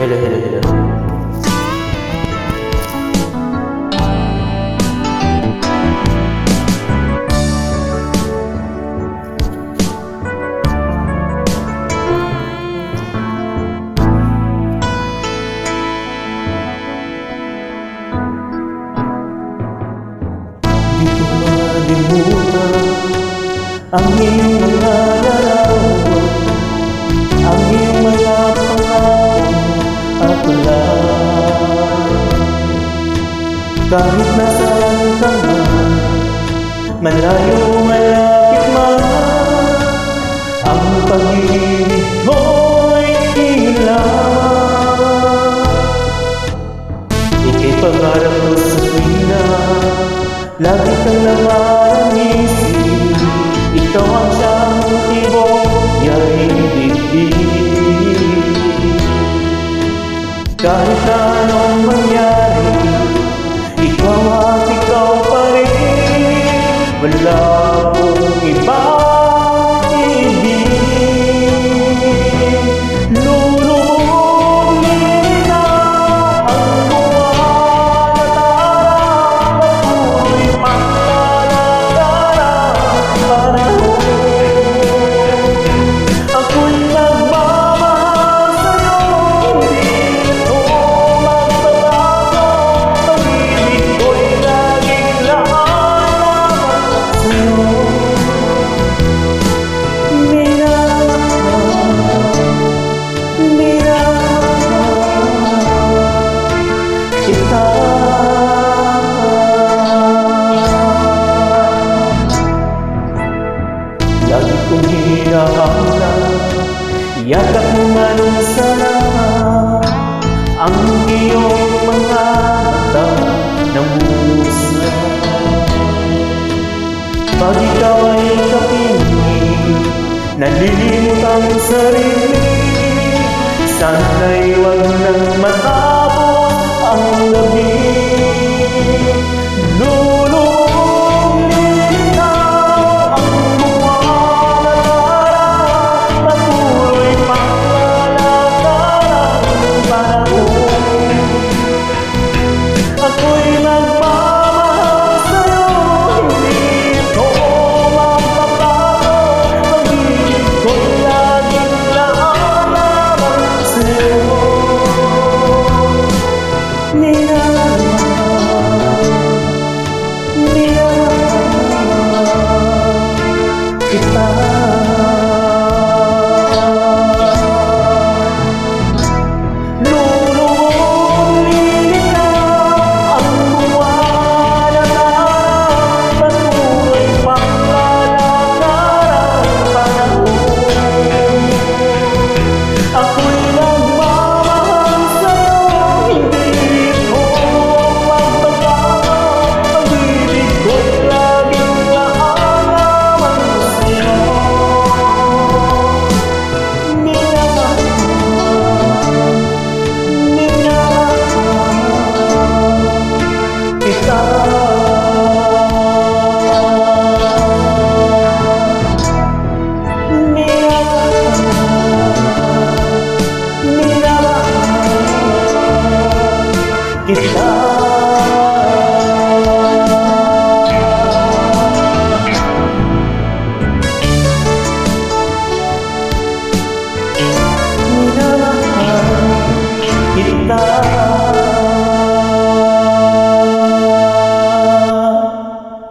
Hello, hello, hello. Di ko malimutan ang iyong mga larawan, ang iyong mga pangako at ulan. Kahit nasaan ka man, malayo malapit man, ang pag-ibig mo'y ilan. Ika'y pangarap ko sa tuwina, lagi kang laman ang isip. Ikaw ang siyang motibo, yaring dibdib. Kahit na anong mangyari, ikaw at ikaw pa rin. Wala akong ibang ibig. Lulubugin na ang buwan at araw, ako'y maglalagaran pareho. Ako'y nagmamahal sa'yo, hindi ito magbabago. Pag-ibig ko'y laging lahat sa'yo. Kita lagi kong hinahanap, yakap mo man sana ang iyong mga mata ng musa. Pag ikaw ay kapiling, nalilimut ang sarili, sana'y wag nang mata